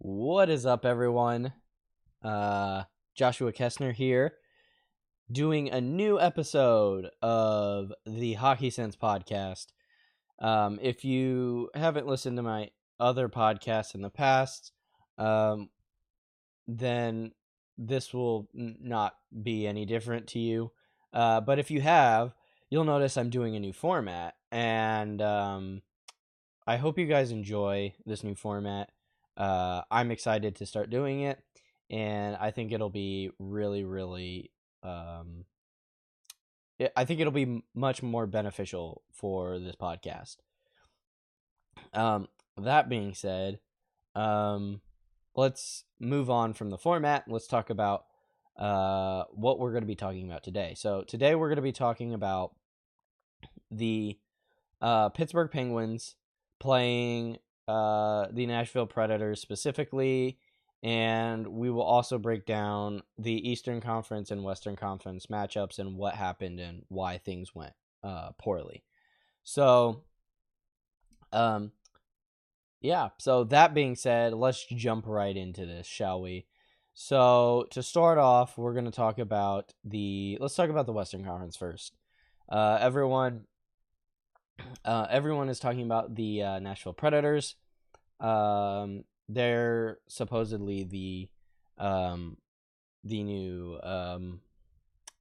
What is up, everyone? Joshua Kessner here, doing a new episode of the Hockey Sense podcast. If you haven't listened to my other podcasts in the past, then this will not be any different to you. But if you have, you'll notice I'm doing a new format, and I hope you guys enjoy this new format. I'm excited to start doing it, and I think it'll be really, I think it'll be much more beneficial for this podcast. That being said, let's move on from the format. Let's talk about what we're going to be talking about today. So today we're going to be talking about the Pittsburgh Penguins playing the Nashville Predators specifically, and we will also break down the Eastern Conference and Western Conference matchups and what happened and why things went poorly. So, so that being said, let's jump right into this, shall we? So, to start off, we're going to talk about let's talk about the Western Conference first. Everyone is talking about the Nashville Predators. They're supposedly the new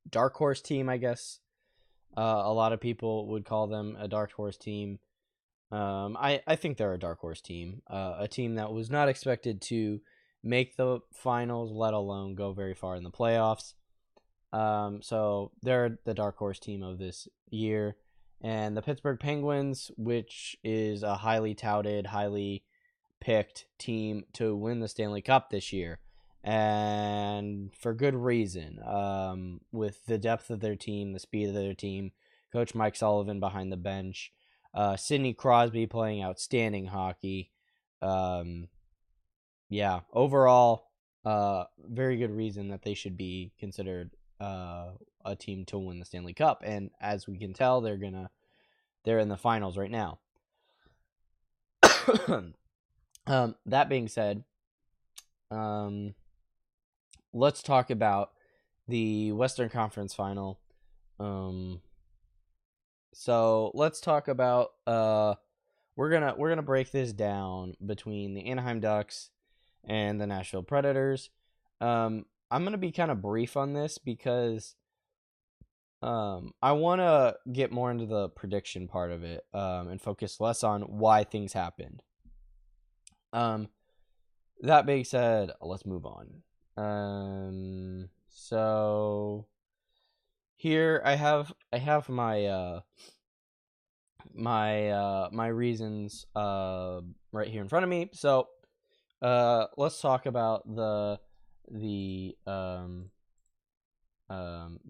dark horse team, I guess. A lot of people would call them a dark horse team. I think they're a dark horse team. A team that was not expected to make the finals, let alone go very far in the playoffs. So they're the dark horse team of this year. And the Pittsburgh Penguins, which is a highly touted, highly picked team to win the Stanley Cup this year, and for good reason. With the depth of their team, the speed of their team, Coach Mike Sullivan behind the bench, Sidney Crosby playing outstanding hockey. Overall, very good reason that they should be considered a team to win the Stanley Cup, and as we can tell, they're in the finals right now. That being said, let's talk about the Western Conference Final. So let's talk about we're gonna break this down between the Anaheim Ducks and the Nashville Predators. I'm gonna be kind of brief on this because I want to get more into the prediction part of it and focus less on why things happened. That being said, let's move on. So here I have my my reasons right here in front of me. So let's talk about the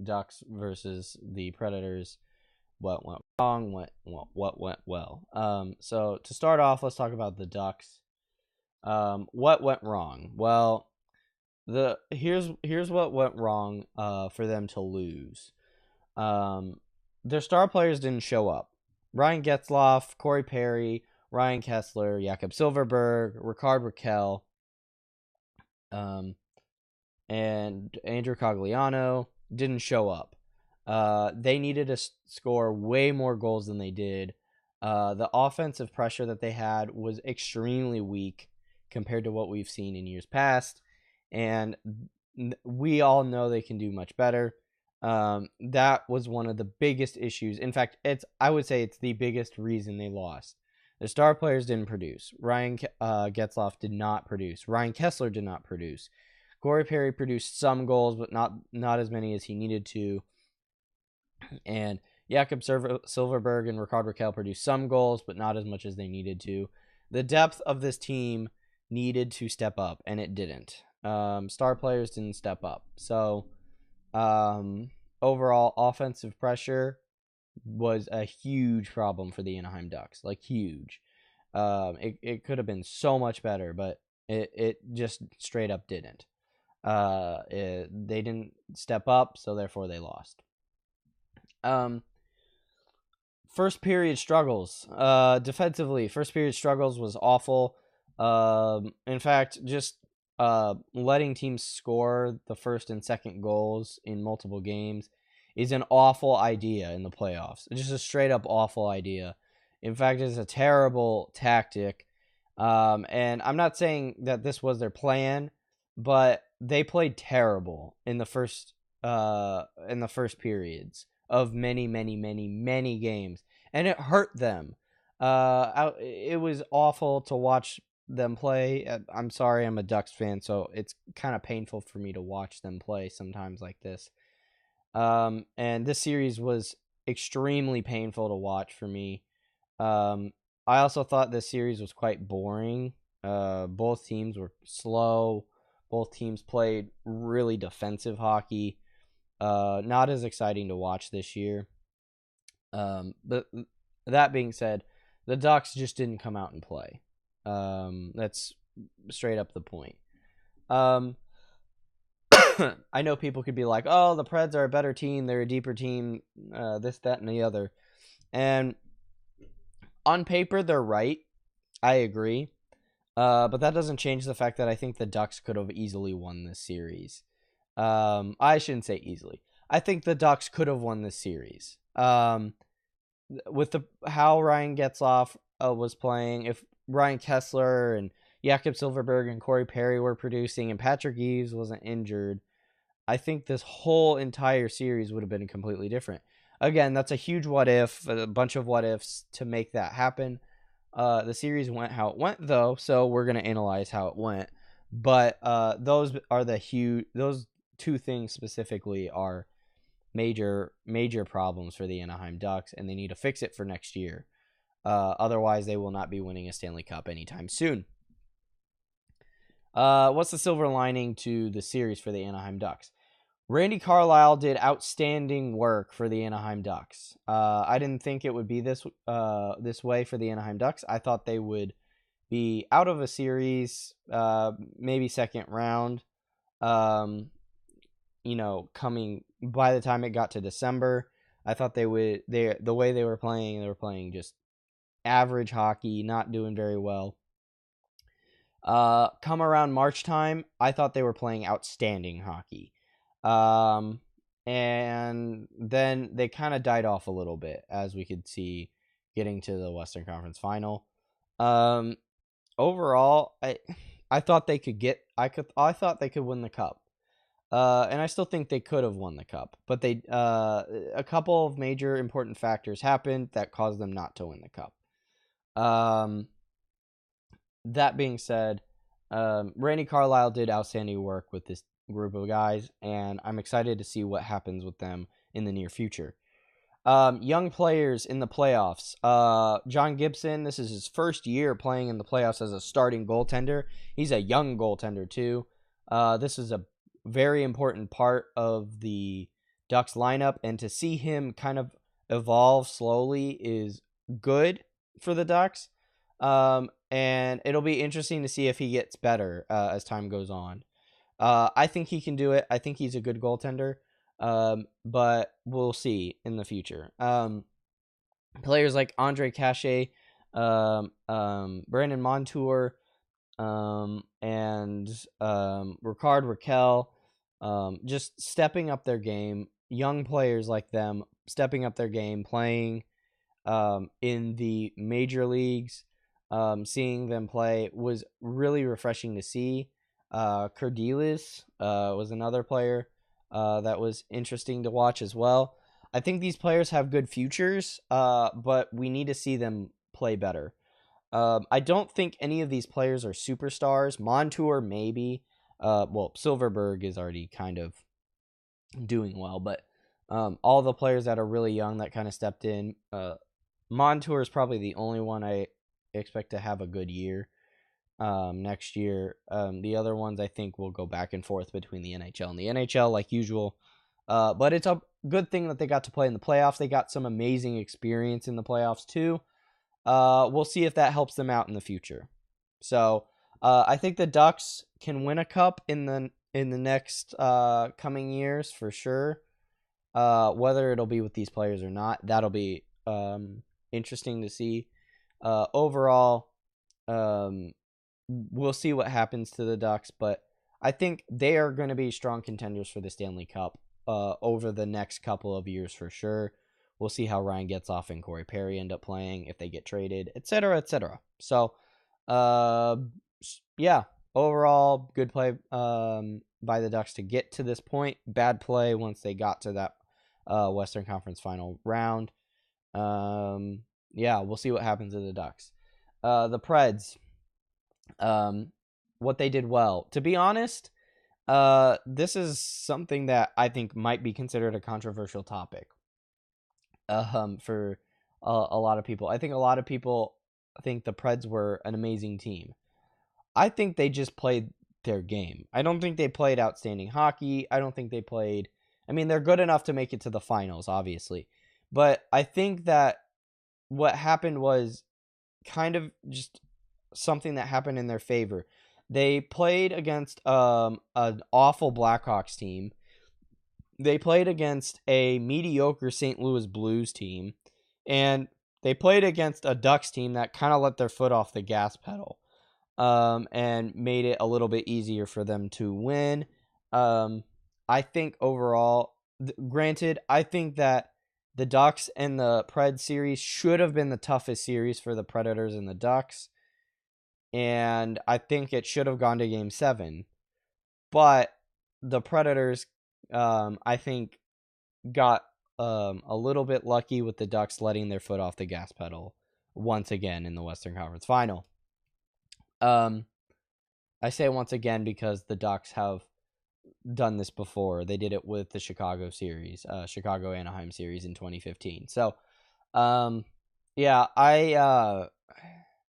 Ducks versus the Predators. What went wrong? What went well? So to start off, let's talk about the Ducks. What went wrong? Well, here's what went wrong for them to lose. Their star players didn't show up. Ryan Getzlaf, Corey Perry, Ryan Kessler, Jakob Silfverberg, Rickard Rakell, and Andrew Cogliano didn't show up. They needed to score way more goals than they did. The offensive pressure that they had was extremely weak compared to what we've seen in years past, and we all know they can do much better. That was one of the biggest issues. In fact, I would say it's the biggest reason they lost. The star players didn't produce. Ryan Getzlaf did not produce. Ryan Kessler did not produce. Corey Perry produced some goals, but not as many as he needed to. And Jakob Silfverberg and Rickard Rakell produced some goals, but not as much as they needed to. The depth of this team needed to step up, and it didn't. Star players didn't step up. So overall, offensive pressure was a huge problem for the Anaheim Ducks. Like, huge. It could have been so much better, but it just straight up didn't. They didn't step up, so therefore they lost. First period struggles. Defensively, first period struggles was awful. In fact, just letting teams score the first and second goals in multiple games is an awful idea in the playoffs. It's just a straight up awful idea. In fact, it's a terrible tactic. And I'm not saying that this was their plan, but they played terrible in the first periods of many games, and it hurt them. It was awful to watch them play. I'm sorry, I'm a Ducks fan, so it's kind of painful for me to watch them play sometimes like this. And this series was extremely painful to watch for me. I also thought this series was quite boring. Both teams were slow. Both teams played really defensive hockey. Not as exciting to watch this year. But that being said, the Ducks just didn't come out and play. That's straight up the point. I know people could be like, oh, the Preds are a better team. They're a deeper team. This, that, and the other. And on paper, they're right. I agree. But that doesn't change the fact that I think the Ducks could have easily won this series. I shouldn't say easily. I think the Ducks could have won this series. With how Ryan Getzlaf was playing, if Ryan Kessler and Jakob Silverberg and Corey Perry were producing and Patrick Eaves wasn't injured, I think this whole entire series would have been completely different. Again, that's a huge what if, a bunch of what ifs to make that happen. The series went how it went, though, so we're going to analyze how it went. But those two things specifically are major problems for the Anaheim Ducks, and they need to fix it for next year. Otherwise, they will not be winning a Stanley Cup anytime soon. What's the silver lining to the series for the Anaheim Ducks? Randy Carlyle did outstanding work for the Anaheim Ducks. I didn't think it would be this way for the Anaheim Ducks. I thought they would be out of a series, maybe second round. Coming by the time it got to December, I thought the way they were playing just average hockey, not doing very well. Come around March time, I thought they were playing outstanding hockey. And then they kind of died off a little bit, as we could see getting to the Western Conference Final. Overall, I thought they could I thought they could win the cup. And I still think they could have won the cup, but a couple of major important factors happened that caused them not to win the cup. That being said, Randy Carlyle did outstanding work with this group of guys, and I'm excited to see what happens with them in the near future. Young players in the playoffs. John Gibson, this is his first year playing in the playoffs as a starting goaltender. He's a young goaltender, too. This is a very important part of the Ducks lineup, and to see him kind of evolve slowly is good for the Ducks. And it'll be interesting to see if he gets better as time goes on. I think he can do it. I think he's a good goaltender, but we'll see in the future. Players like Andre Cachet, Brandon Montour, and Ricard Raquel, just stepping up their game. Young players like them stepping up their game, playing in the major leagues. Seeing them play was really refreshing to see. Kurdilis was another player that was interesting to watch as well. I think these players have good futures, but we need to see them play better. I don't think any of these players are superstars. Montour, maybe. Silverberg is already kind of doing well, but all the players that are really young that kind of stepped in, Montour is probably the only one I expect to have a good year next year. The other ones I think will go back and forth between the NHL and the NHL like usual. But it's a good thing that they got to play in the playoffs. They got some amazing experience in the playoffs too. We'll see if that helps them out in the future. So I think the Ducks can win a cup in the next coming years for sure. Whether it'll be with these players or not, that'll be interesting to see. Overall, we'll see what happens to the Ducks, but I think they are going to be strong contenders for the Stanley Cup over the next couple of years for sure. We'll see how Ryan Getzlaf and Corey Perry end up playing, if they get traded, etc., etc. So, yeah, overall, good play by the Ducks to get to this point. Bad play once they got to that Western Conference Final round. Yeah, we'll see what happens to the Ducks. The Preds, what they did well. To be honest, this is something that I think might be considered a controversial topic for a lot of people. I think a lot of people think the Preds were an amazing team. I think they just played their game. I don't think they played outstanding hockey. I don't think they played... I mean, they're good enough to make it to the finals, obviously. But I think that what happened was kind of just something that happened in their favor. They played against an awful Blackhawks team. They played against a mediocre St. Louis Blues team. And they played against a Ducks team that kind of let their foot off the gas pedal. And made it a little bit easier for them to win. I think overall, granted, I think that the Ducks and the Preds series should have been the toughest series for the Predators and the Ducks. And I think it should have gone to Game 7. But the Predators, I think, got a little bit lucky with the Ducks letting their foot off the gas pedal once again in the Western Conference Final. I say once again because the Ducks have done this before. They did it with the Chicago series, Chicago-Anaheim series in 2015. So, yeah,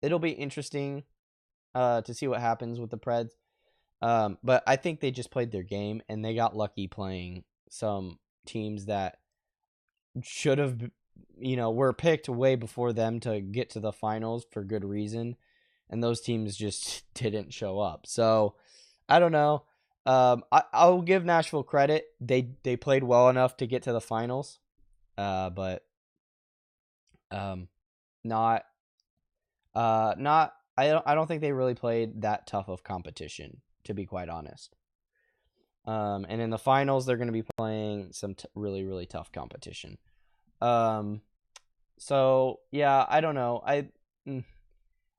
it'll be interesting to see what happens with the Preds. But I think they just played their game, and they got lucky playing some teams that should have, were picked way before them to get to the finals for good reason. And those teams just didn't show up. So, I don't know. I'll give Nashville credit. They played well enough to get to the finals. But not I don't think they really played that tough of competition, to be quite honest. And in the finals, they're going to be playing some really, really tough competition. So yeah, I don't know.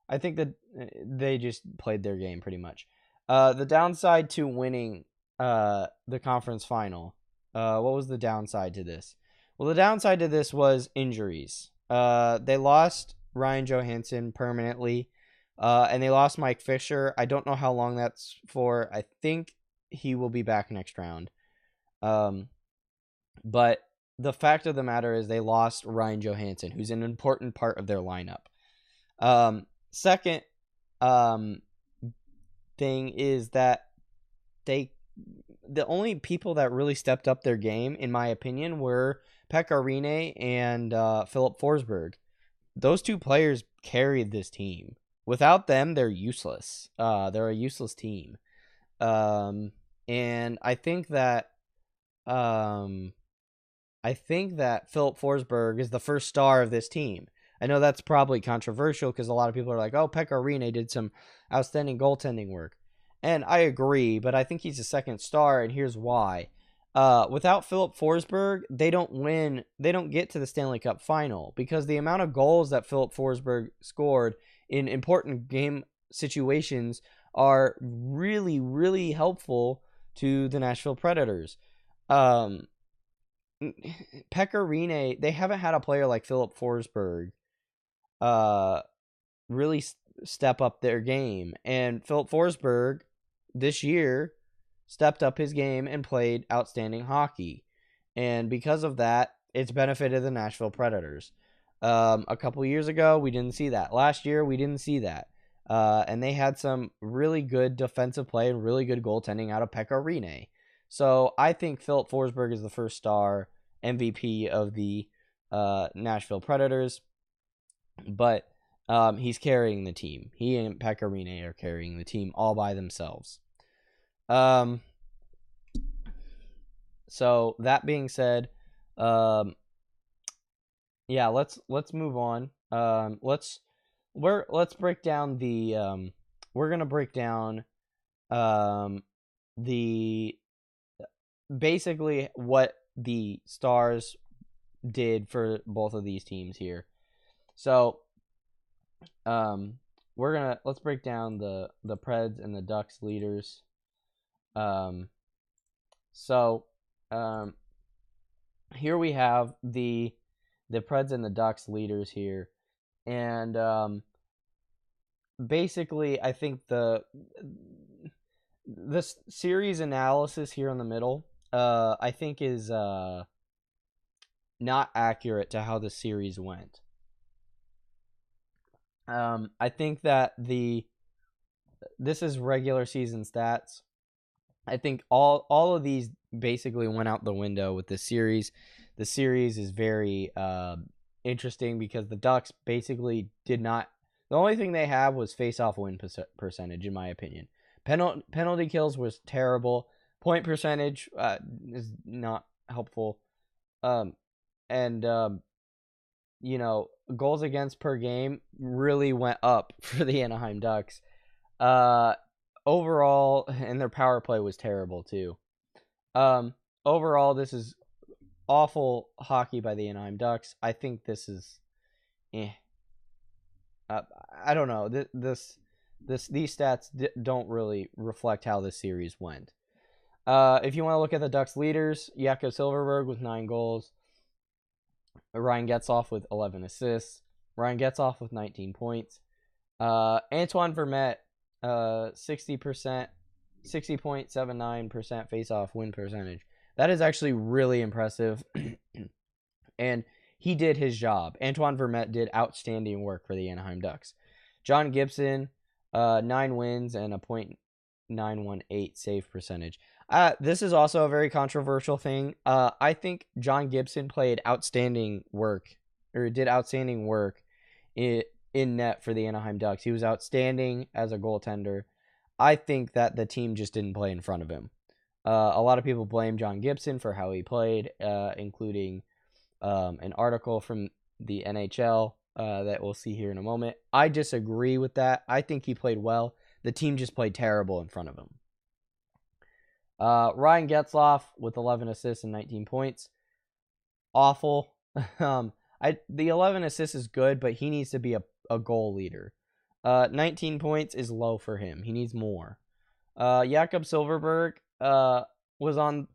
I think that they just played their game pretty much. The downside to winning the conference final, what was the downside to this? Well, the downside to this was injuries. They lost Ryan Johansson permanently, and they lost Mike Fisher. I don't know how long that's for. I think he will be back next round. But the fact of the matter is they lost Ryan Johansson, who's an important part of their lineup. Second thing is that the only people that really stepped up their game, in my opinion, were Pekka Rinne and Philip Forsberg. Those two players carried this team. Without them, they're useless. They're a useless team. And I think that Philip Forsberg is the first star of this team. I know that's probably controversial because a lot of people are like, oh, Pekka Rinne did some outstanding goaltending work. And I agree, but I think he's a second star, and here's why. Without Philip Forsberg, they don't win. They don't get to the Stanley Cup Final because the amount of goals that Philip Forsberg scored in important game situations are really, really helpful to the Nashville Predators. Pekka Rinne, they haven't had a player like Philip Forsberg really step up their game. And Philip Forsberg this year stepped up his game and played outstanding hockey. And because of that, it's benefited the Nashville Predators. A couple years ago, we didn't see that. Last year, we didn't see that. And they had some really good defensive play and really good goaltending out of Pekka Rinne. So I think Philip Forsberg is the first star MVP of the Nashville Predators. But he's carrying the team. He and Pekka Rinne are carrying the team all by themselves. So that being said, yeah, let's move on. Let's break down the we're gonna break down the basically what the Stars did for both of these teams here. So let's break down the Preds and the Ducks leaders. Here we have the Preds and the Ducks leaders here, and basically I think this series analysis here in the middle, I think is not accurate to how the series went. I think that this is regular season stats. I think all of these basically went out the window with this series. The series is very interesting because the Ducks basically did not. The only thing they have was face-off win percentage, in my opinion. Penalty kills was terrible. Point percentage is not helpful. Goals against per game really went up for the Anaheim Ducks. Overall, and their power play was terrible too. Overall, this is awful hockey by the Anaheim Ducks. I think this is, I don't know. These stats don't really reflect how this series went. If you want to look at the Ducks leaders, Jakob Silfverberg with 9 goals. Ryan Getzlaf with 11 assists. Ryan Getzlaf with 19 points. Antoine Vermette, 60.79% face-off win percentage. That is actually really impressive, and he did his job. Antoine Vermette did outstanding work for the Anaheim Ducks. John Gibson, 9 wins and a .918 save percentage. This is also a very controversial thing. I think John Gibson did outstanding work in net for the Anaheim Ducks. He was outstanding as a goaltender. I think that the team just didn't play in front of him. A lot of people blame John Gibson for how he played, including an article from the NHL that we'll see here in a moment. I disagree with that. I think he played well. The team just played terrible in front of him. Ryan Getzlaf with 11 assists and 19 points. Awful. The 11 assists is good, but he needs to be a goal leader. 19 points is low for him. He needs more. Jakob Silfverberg was on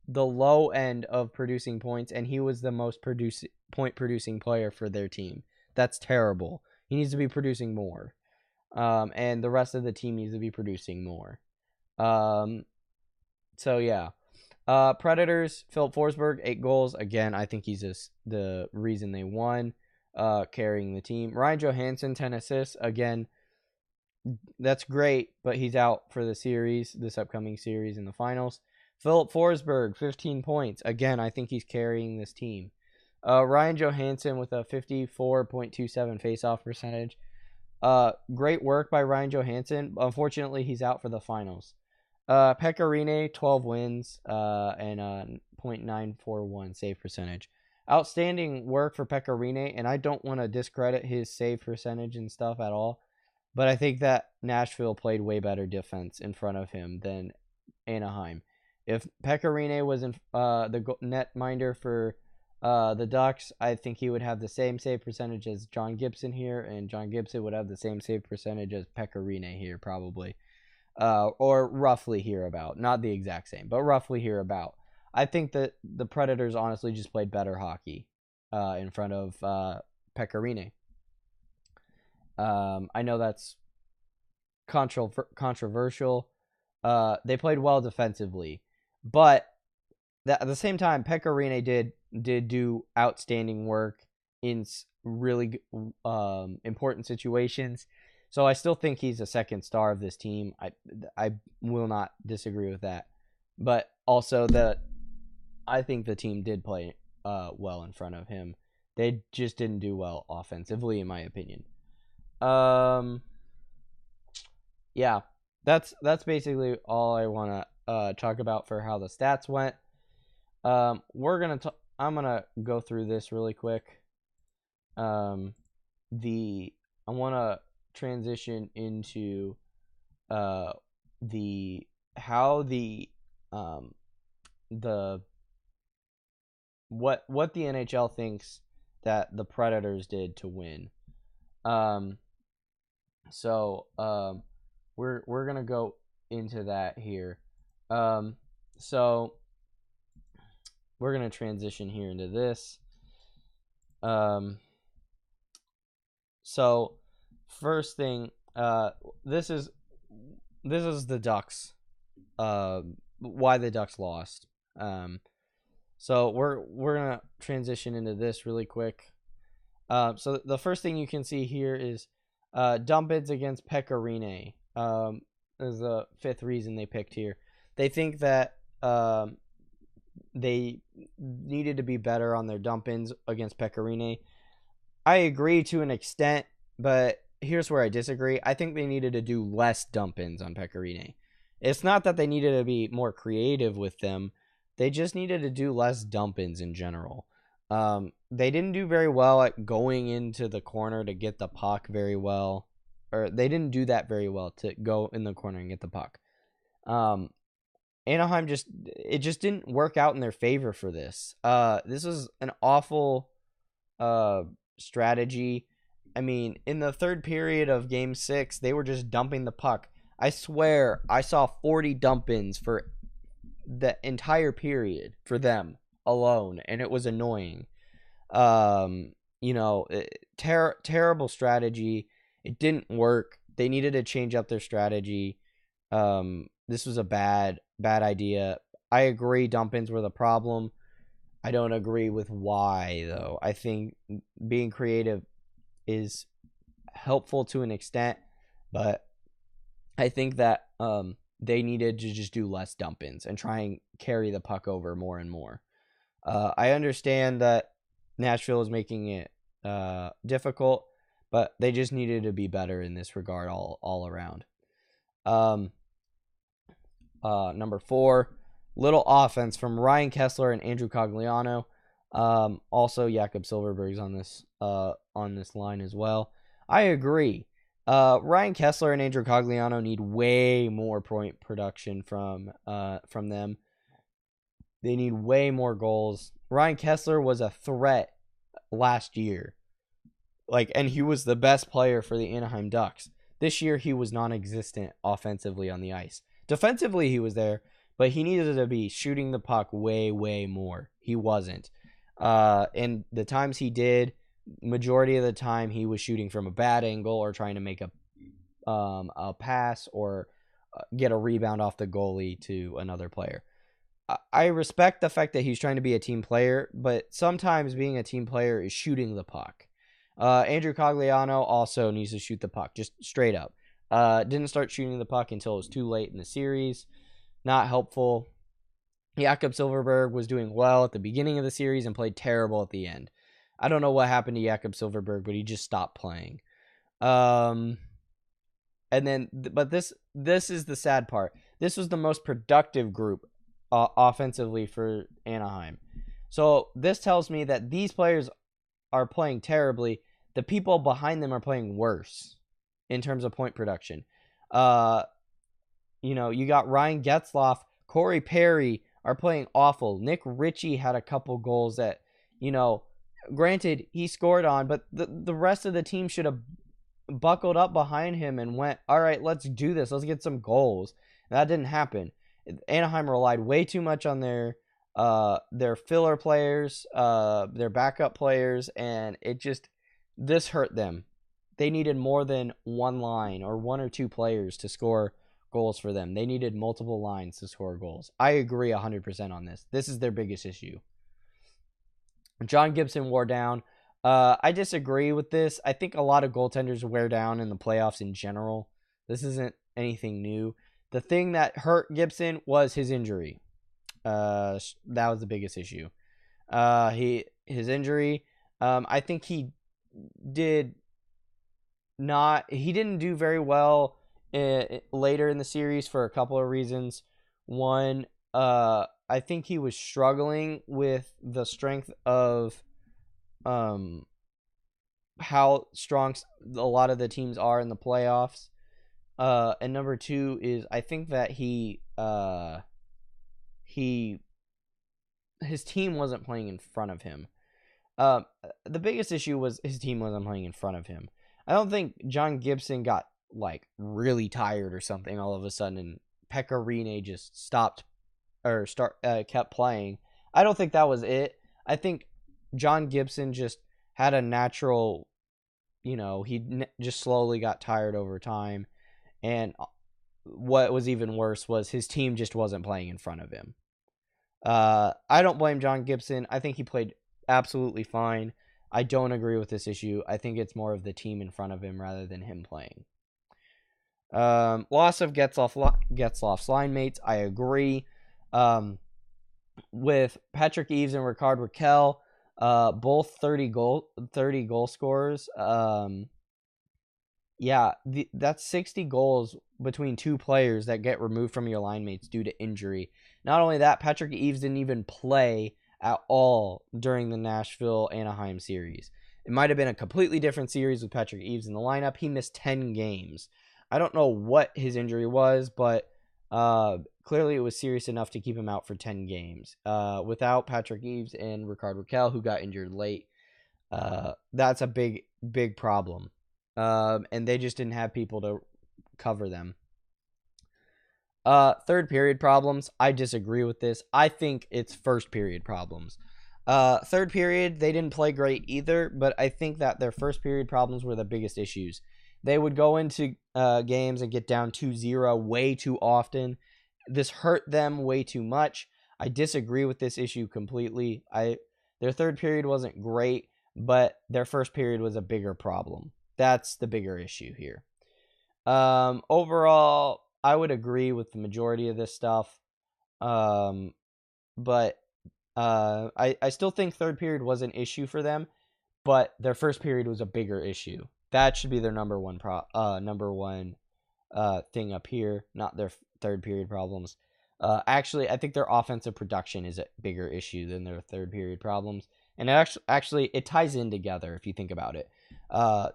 the low end of producing points, and he was the most point-producing player for their team. That's terrible. He needs to be producing more. And the rest of the team needs to be producing more. So, yeah. Predators, Philip Forsberg, 8 goals. Again, I think he's the reason they won, carrying the team. Ryan Johansson, 10 assists. Again, that's great, but he's out for the series, this upcoming series in the finals. Philip Forsberg, 15 points. Again, I think he's carrying this team. Ryan Johansson with a 54.27 faceoff percentage. Great work by Ryan Johansson. Unfortunately, he's out for the finals. Pekka Rinne, 12 wins and a .941 save percentage. Outstanding work for Pekka Rinne, and I don't want to discredit his save percentage and stuff at all, but I think that Nashville played way better defense in front of him than Anaheim. If Pekka Rinne was in the netminder for the Ducks, I think he would have the same save percentage as John Gibson here, and John Gibson would have the same save percentage as Pekka Rinne here, probably. Or roughly hereabout. Not the exact same, but roughly hereabout. I think that the Predators honestly just played better hockey in front of Pekka Rinne. I know that's controversial. They played well defensively, but at the same time, Pekka Rinne did do outstanding work in really important situations. So I still think he's a second star of this team. I will not disagree with that. But also I think the team did play well in front of him. They just didn't do well offensively, in my opinion. Yeah, that's basically all I want to talk about for how the stats went. I'm gonna go through this really quick. I want to transition into the how the what the NHL thinks that the Predators did to win. So we're gonna go into that here. So we're gonna transition here into this. So first thing, this is the Ducks. Why the Ducks lost. So we're gonna transition into this really quick. So the first thing you can see here is dump-ins against Pekka Rinne. Is the fifth reason they picked here. They think that they needed to be better on their dump-ins against Pekka Rinne. I agree to an extent, but here's where I disagree. I think they needed to do less dump-ins on Pekka Rinne. It's not that they needed to be more creative with them. They just needed to do less dump-ins in general. They didn't do very well at going into the corner to get the puck very well. Or they didn't do that very well to go in the corner and get the puck. Anaheim just didn't work out in their favor for this. This was an awful strategy. I mean, in the third period of Game 6, they were just dumping the puck. I swear, I saw 40 dump-ins for the entire period for them alone, and it was annoying. Terrible strategy. It didn't work. They needed to change up their strategy. This was a bad idea. I agree dump-ins were the problem. I don't agree with why, though. I think being creative is helpful to an extent, but I think that they needed to just do less dump-ins and try and carry the puck over more and more. I understand that Nashville is making it difficult, but they just needed to be better in this regard all around. Number 4, little offense from Ryan Kesler and Andrew Cogliano. Also, Jakob Silfverberg's on this line as well. I agree. Ryan Kesler and Andrew Cogliano need way more point production from them. They need way more goals. Ryan Kesler was a threat last year. And he was the best player for the Anaheim Ducks. This year, he was non-existent offensively on the ice. Defensively, he was there, but he needed to be shooting the puck way, way more. He wasn't. And the times he did, majority of the time, he was shooting from a bad angle or trying to make a pass or get a rebound off the goalie to another player. I respect the fact that he's trying to be a team player, but sometimes being a team player is shooting the puck. Andrew Cogliano also needs to shoot the puck, just straight up. Didn't start shooting the puck until it was too late in the series. Not helpful. Jakob Silfverberg was doing well at the beginning of the series and played terrible at the end. I don't know what happened to Jakob Silfverberg, but he just stopped playing. But this is the sad part. This was the most productive group offensively for Anaheim. So this tells me that these players are playing terribly. The people behind them are playing worse in terms of point production. You got Ryan Getzlaf, Corey Perry are playing awful. Nick Ritchie had a couple goals that, granted he scored on, but the rest of the team should have buckled up behind him and went, all right, let's do this. Let's get some goals. And that didn't happen. Anaheim relied way too much on their filler players, their backup players, and this hurt them. They needed more than one line or one or two players to score goals for them. They needed multiple lines to score goals. I agree 100% on this. This is their biggest issue. John Gibson wore down. I disagree with this. I think a lot of goaltenders wear down in the playoffs in general. This isn't anything new. The thing that hurt Gibson was his injury. That was the biggest issue. His injury. I think he didn't do very well later in the series for a couple of reasons. One, I think he was struggling with the strength of how strong a lot of the teams are in the playoffs. And number two is I think that his team wasn't playing in front of him. The biggest issue was his team wasn't playing in front of him. I don't think John Gibson got like really tired or something all of a sudden, and Pekka Rinne just kept playing. I don't think that was it. I think John Gibson just had a natural, just slowly got tired over time, and what was even worse was his team just wasn't playing in front of him. I don't blame John Gibson. I think he played absolutely fine. I don't agree with this issue. I think it's more of the team in front of him rather than him playing. Loss of Getzlaf's line mates. I agree. With Patrick Eaves and Ricard Raquel, both 30 goal scorers. That's 60 goals between two players that get removed from your line mates due to injury. Not only that, Patrick Eaves didn't even play at all during the Nashville-Anaheim series. It might have been a completely different series with Patrick Eaves in the lineup. He missed 10 games. I don't know what his injury was, but clearly it was serious enough to keep him out for 10 games. Without Patrick Eaves and Ricard Raquel, who got injured late, that's a big, big problem. And they just didn't have people to cover them. Third period problems. I disagree with this. I think it's first period problems. Third period, they didn't play great either, but I think that their first period problems were the biggest issues. They would go into games and get down 2-0 way too often. This hurt them way too much. I disagree with this issue completely. Their third period wasn't great, but their first period was a bigger problem. That's the bigger issue here. Overall, I would agree with the majority of this stuff. But I still think third period was an issue for them, but their first period was a bigger issue. That should be their number one thing up here, not their third period problems. Actually, I think their offensive production is a bigger issue than their third period problems. And actually, it ties in together if you think about it.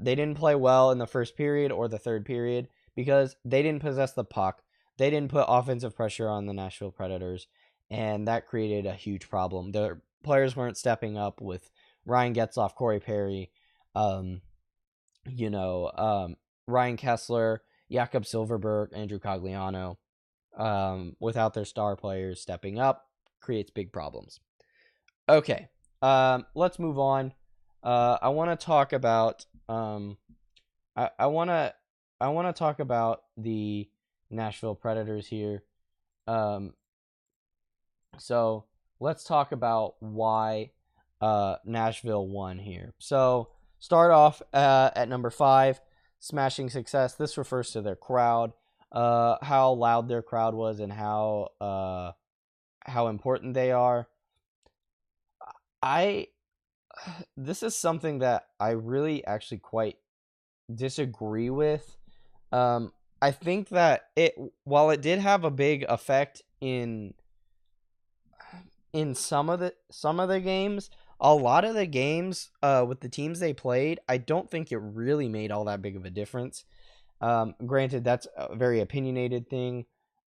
They didn't play well in the first period or the third period because they didn't possess the puck. They didn't put offensive pressure on the Nashville Predators, and that created a huge problem. Their players weren't stepping up with Ryan Getzlaf, Corey Perry, Ryan Kessler, Jakob Silfverberg, Andrew Cogliano. Without their star players stepping up, creates big problems. Okay, let's move on. I want to talk about I want to talk about the Nashville Predators here. So let's talk about why Nashville won here. So start off at number 5, smashing success. This refers to their crowd, how loud their crowd was, and how important they are. This is something that I really actually quite disagree with. I think that while it did have a big effect in some of the games, a lot of the games with the teams they played, I don't think it really made all that big of a difference. Granted, that's a very opinionated thing,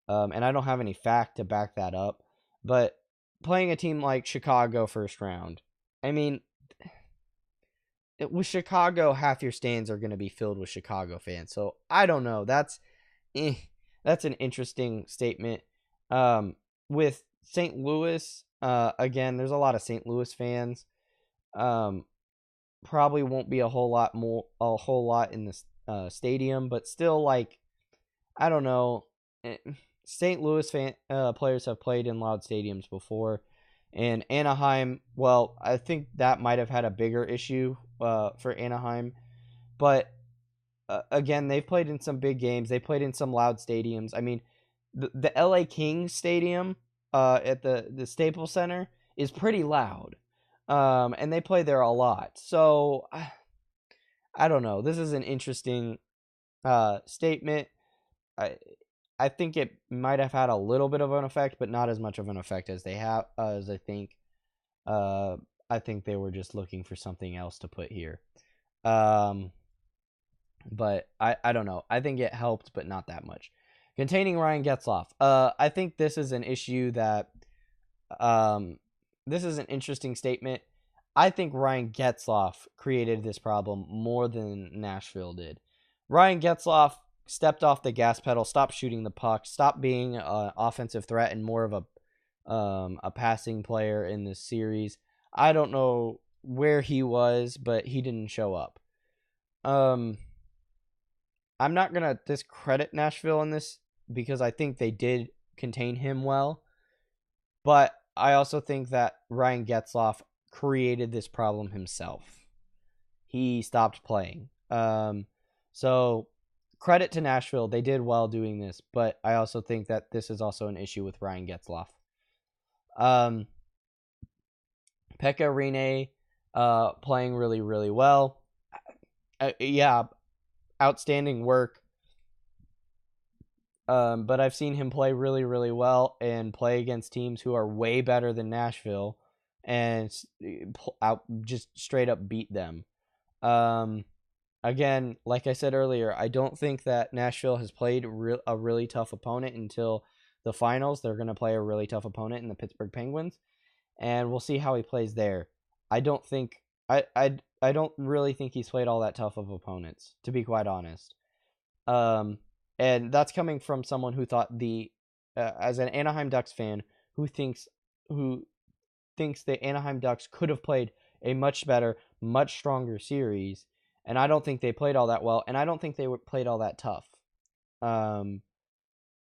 and I don't have any fact to back that up. But playing a team like Chicago first round, I mean, with Chicago, half your stands are going to be filled with Chicago fans. So I don't know. That's an interesting statement. With St. Louis, again, there's a lot of St. Louis fans. Probably won't be a whole lot in the stadium, but still, like, I don't know. St. Louis players have played in loud stadiums before. And Anaheim, well, I think that might have had a bigger issue for Anaheim. But, again, they've played in some big games. They played in some loud stadiums. I mean, the LA Kings Stadium at the Staples Center is pretty loud. And they play there a lot. So, I don't know. This is an interesting statement. I think it might have had a little bit of an effect, but not as much of an effect as they have. As I think they were just looking for something else to put here. but I don't know. I think it helped, but not that much. Containing Ryan Getzlaf. I think this is an issue that this is an interesting statement. I think Ryan Getzlaf created this problem more than Nashville did. Ryan Getzlaf stepped off the gas pedal, stopped shooting the puck, stopped being an offensive threat, and more of a passing player in this series. I don't know where he was, but he didn't show up. I'm not gonna discredit Nashville in this because I think they did contain him well, but I also think that Ryan Getzlaf created this problem himself. He stopped playing. So credit to Nashville. They did well doing this, but I also think that this is also an issue with Ryan Getzlaf. Pekka Rinne playing really, really well. Yeah, outstanding work. But I've seen him play really, really well and play against teams who are way better than Nashville and just straight up beat them. Again, like I said earlier, I don't think that Nashville has played a really tough opponent until the finals. They're going to play a really tough opponent in the Pittsburgh Penguins, and we'll see how he plays there. I don't really think he's played all that tough of opponents, to be quite honest. And that's coming from someone who thought as an Anaheim Ducks fan who thinks the Anaheim Ducks could have played a much better, much stronger series, and I don't think they played all that well, and I don't think they played all that tough.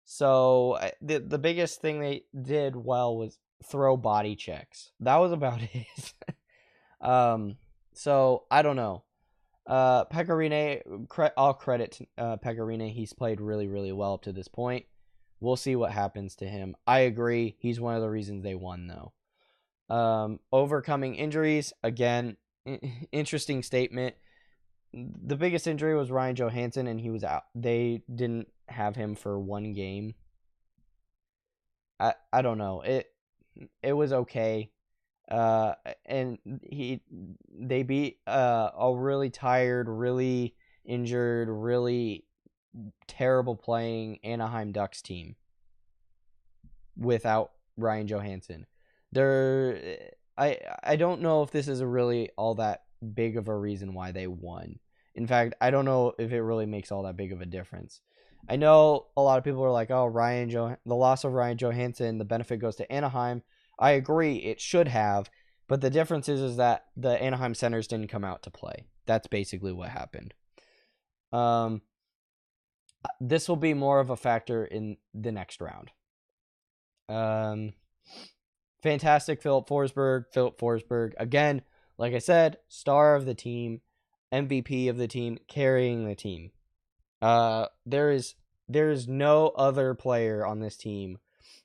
So the biggest thing they did well was throw body checks. That was about it. So I don't know. Pekka Rinne, all credit to Pekka Rinne. He's played really, really well up to this point. We'll see what happens to him. I agree. He's one of the reasons they won, though. Overcoming injuries. Again, interesting statement. The biggest injury was Ryan Johansson, and he was out. They didn't have him for one game. I don't know. It was okay. And they beat a really tired, really injured, really terrible playing Anaheim Ducks team without Ryan Johansson. I don't know if this is really all that big of a reason why they won. In fact, I don't know if it really makes all that big of a difference. I know a lot of people are like, "Oh, the loss of Ryan Johansson, the benefit goes to Anaheim." I agree, it should have, but the difference is that the Anaheim centers didn't come out to play. That's basically what happened. This will be more of a factor in the next round. Fantastic Philip Forsberg. Philip Forsberg, again, like I said, star of the team, MVP of the team, carrying the team. There is no other player on this team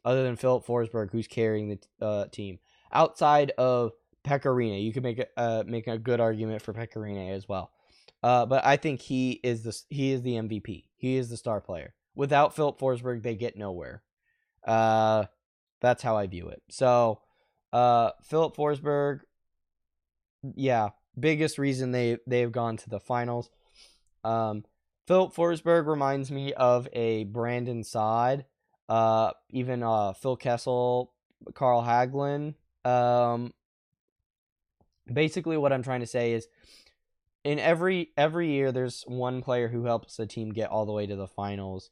other than Philip Forsberg who's carrying the team outside of Pekka Rinne. You could make a good argument for Pekka Rinne as well, but I think he is the MVP. He is the star player. Without Philip Forsberg, they get nowhere. That's how I view it. So, Philip Forsberg, yeah, biggest reason they've gone to the finals. Philip Forsberg reminds me of a Brandon Saad, even Phil Kessel, Carl Hagelin. Basically, what I'm trying to say is, in every year, there's one player who helps a team get all the way to the finals.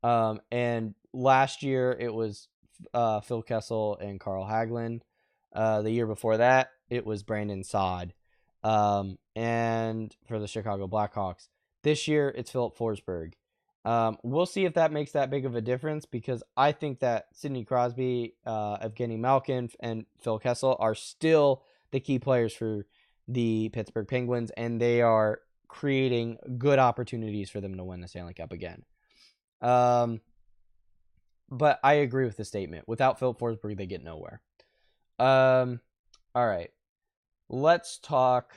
And last year it was Phil Kessel and Carl Hagelin. The year before that, it was Brandon Saad. And for the Chicago Blackhawks. This year, it's Philip Forsberg. We'll see if that makes that big of a difference, because I think that Sidney Crosby, Evgeny Malkin, and Phil Kessel are still the key players for the Pittsburgh Penguins, and they are creating good opportunities for them to win the Stanley Cup again. But I agree with the statement. Without Philip Forsberg, they get nowhere. All right. Let's talk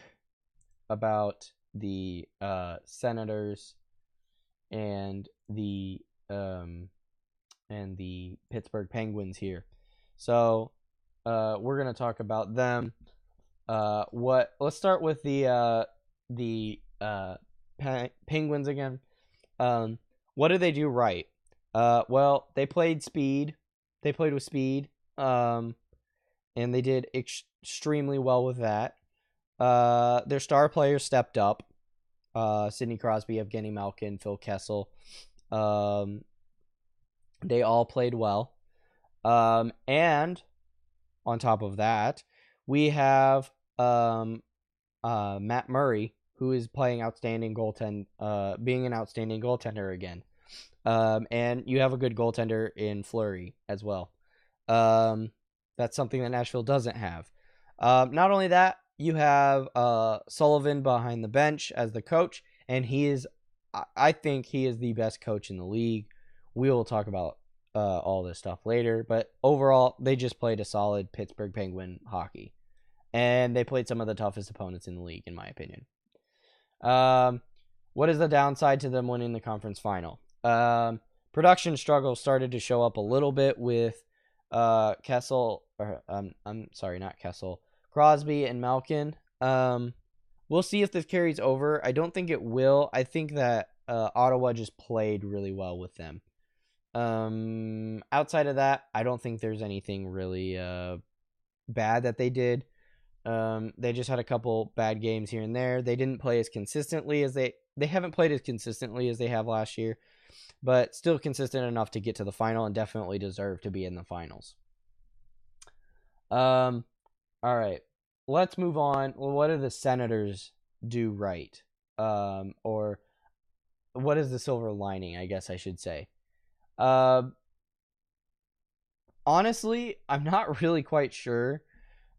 about the Senators and the Pittsburgh Penguins here. So we're gonna talk about them. Let's start with the Penguins again. What did they do right? Well, they played speed. They played with speed. And they did extremely well with that. Their star players stepped up. Sidney Crosby, Evgeny Malkin, Phil Kessel. They all played well. And on top of that, we have Matt Murray, who is playing being an outstanding goaltender again. And you have a good goaltender in Fleury as well. That's something that Nashville doesn't have. Not only that, you have Sullivan behind the bench as the coach, and I think he is the best coach in the league. We will talk about all this stuff later, but overall, they just played a solid Pittsburgh Penguin hockey, and they played some of the toughest opponents in the league, in my opinion. What is the downside to them winning the conference final? Production struggles started to show up a little bit with Kessel, or I'm sorry, not Kessel, Crosby and Malkin. We'll see if this carries over. I don't think it will. I think that Ottawa just played really well with them. Outside of that, I don't think there's anything really bad that they did. They just had a couple bad games here and there. They didn't play as consistently as they haven't played as consistently as they have last year, but still consistent enough to get to the final and definitely deserve to be in the finals. All right, let's move on. Well, what do the Senators do right? Or what is the silver lining, I guess I should say. Honestly, I'm not really quite sure.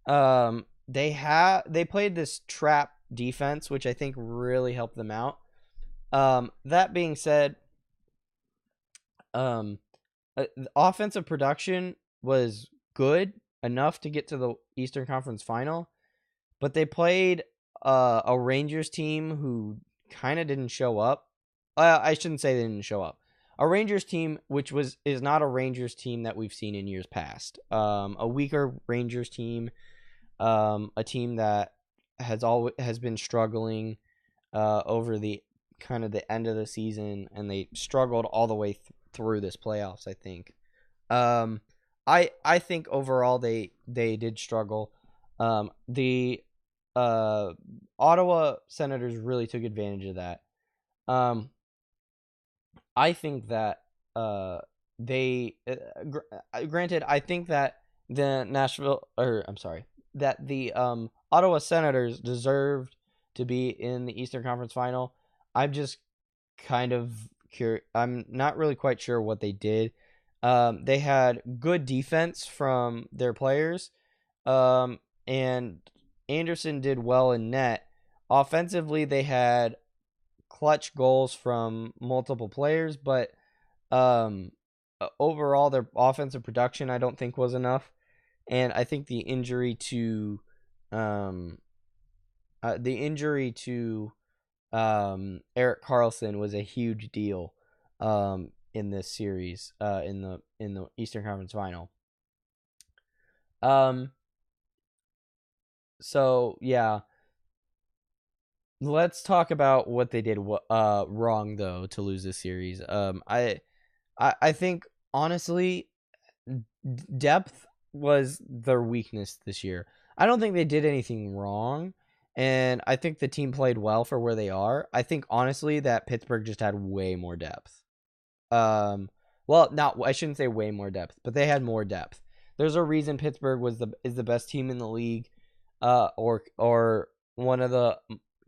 They played this trap defense, which I think really helped them out. That being said, offensive production was good enough to get to the Eastern Conference Final, but they played a Rangers team who kind of didn't show up. I shouldn't say they didn't show up. A Rangers team which is not a Rangers team that we've seen in years past. A weaker Rangers team, a team that has been struggling over the kind of the end of the season, and they struggled all the way through this playoffs, I think. I think overall they did struggle. The Ottawa Senators really took advantage of that. I think that granted, I think that that the Ottawa Senators deserved to be in the Eastern Conference Final. I'm just kind of curious. I'm not really quite sure what they did. They had good defense from their players, and Anderson did well in net. Offensively, they had clutch goals from multiple players, but overall their offensive production I don't think was enough, and I think the injury to Erik Karlsson was a huge deal in this series, in the Eastern Conference Final. So yeah, let's talk about what they did wrong though to lose this series. I think honestly, depth was their weakness this year. I don't think they did anything wrong, and I think the team played well for where they are. I think honestly that Pittsburgh just had way more depth. Well, not I shouldn't say way more depth, but they had more depth. There's a reason Pittsburgh is the best team in the league, or one of the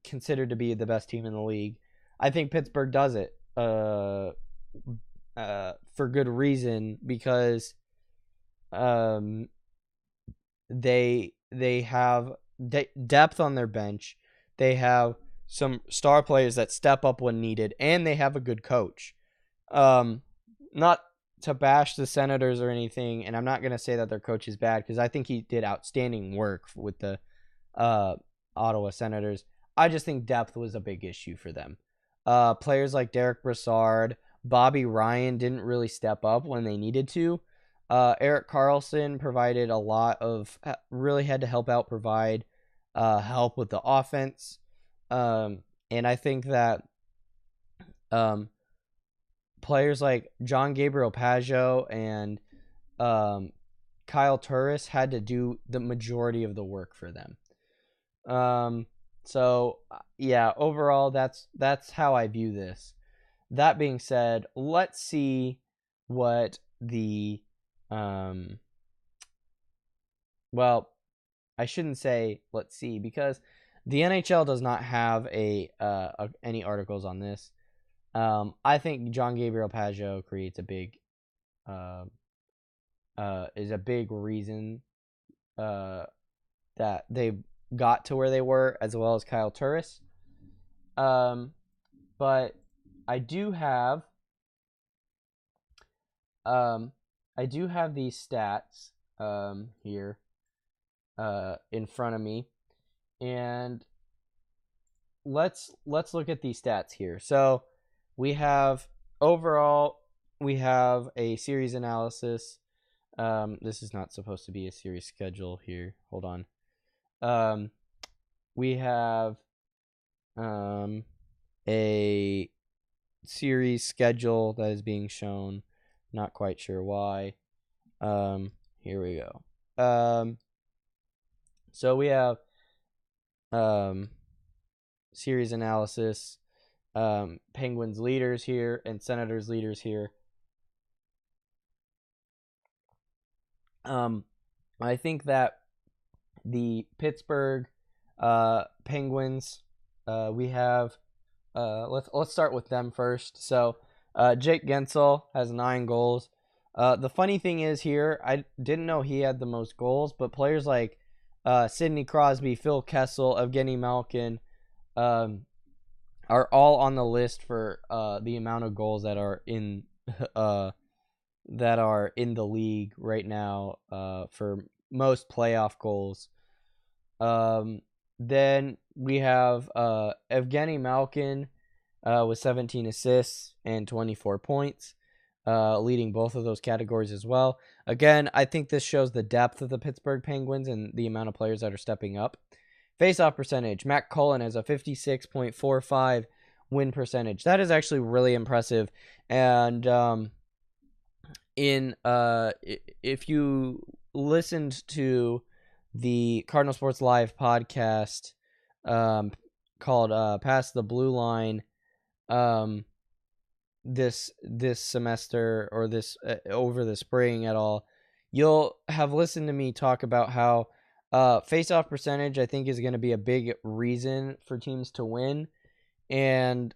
considered to be the best team in the league. I think Pittsburgh does it for good reason, because they have depth on their bench. They have some star players that step up when needed, and they have a good coach. Not to bash the Senators or anything, and I'm not going to say that their coach is bad, because I think he did outstanding work with the Ottawa Senators. I just think depth was a big issue for them. Players like Derek Brassard, Bobby Ryan didn't really step up when they needed to. Erik Karlsson provided a lot really had to help out, provide help with the offense. And I think that Players like John Gabriel Pageau and Kyle Turris had to do the majority of the work for them. So yeah, overall, that's how I view this. That being said, let's see what the well, I shouldn't say let's see, because the NHL does not have any articles on this. I think John Gabriel Pageau creates a big is a big reason that they got to where they were, as well as Kyle Turris. But I do have these stats here in front of me, and let's look at these stats here. So we have overall, we have a series analysis. This is not supposed to be a series schedule here. Hold on. We have a series schedule that is being shown. Not quite sure why. Here we go. So we have series analysis, Penguins leaders here and Senators leaders here. I think that the Pittsburgh Penguins, we have let's start with them first. So Jake Gensel has 9 goals. The funny thing is here, I didn't know he had the most goals, but players like Sidney Crosby, Phil Kessel, Evgeny Malkin are all on the list for the amount of goals that are in the league right now for most playoff goals. Then we have Evgeny Malkin with 17 assists and 24 points, leading both of those categories as well. Again, I think this shows the depth of the Pittsburgh Penguins and the amount of players that are stepping up. Face-off percentage, Matt Cullen has a 56.45 win percentage. That is actually really impressive. And if you listened to the Cardinal Sports Live podcast called Past the Blue Line this semester, or this over the spring at all, you'll have listened to me talk about how face-off percentage, I think, is going to be a big reason for teams to win. And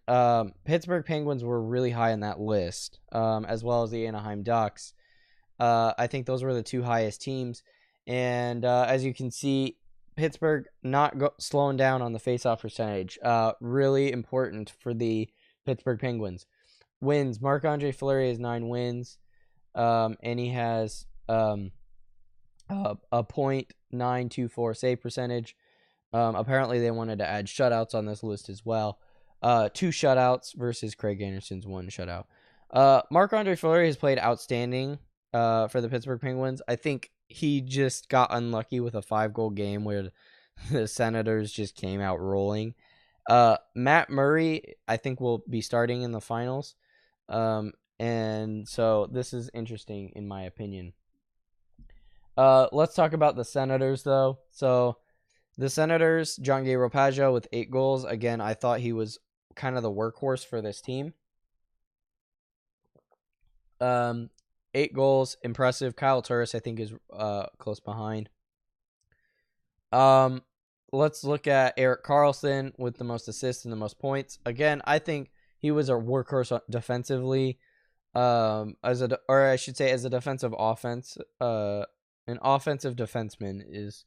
Pittsburgh Penguins were really high on that list, as well as the Anaheim Ducks. I think those were the 2 highest teams. And as you can see, Pittsburgh not slowing down on the face-off percentage. Really important for the Pittsburgh Penguins. Wins, Marc-Andre Fleury has 9 wins, and he has a .924 save percentage. Apparently they wanted to add shutouts on this list as well. 2 shutouts versus Craig Anderson's 1 shutout. Marc-Andre Fleury has played outstanding for the Pittsburgh Penguins. I think he just got unlucky with a 5-goal game where the Senators just came out rolling. Matt Murray, I think, will be starting in the finals. And so this is interesting in my opinion. Let's talk about the Senators, though. So the Senators, John Gabriel Pageau with 8 goals. Again, I thought he was kind of the workhorse for this team. 8 goals, impressive. Kyle Turris, I think, is close behind. Let's look at Erik Karlsson with the most assists and the most points. Again, I think he was a workhorse defensively, as a defensive offense. An offensive defenseman is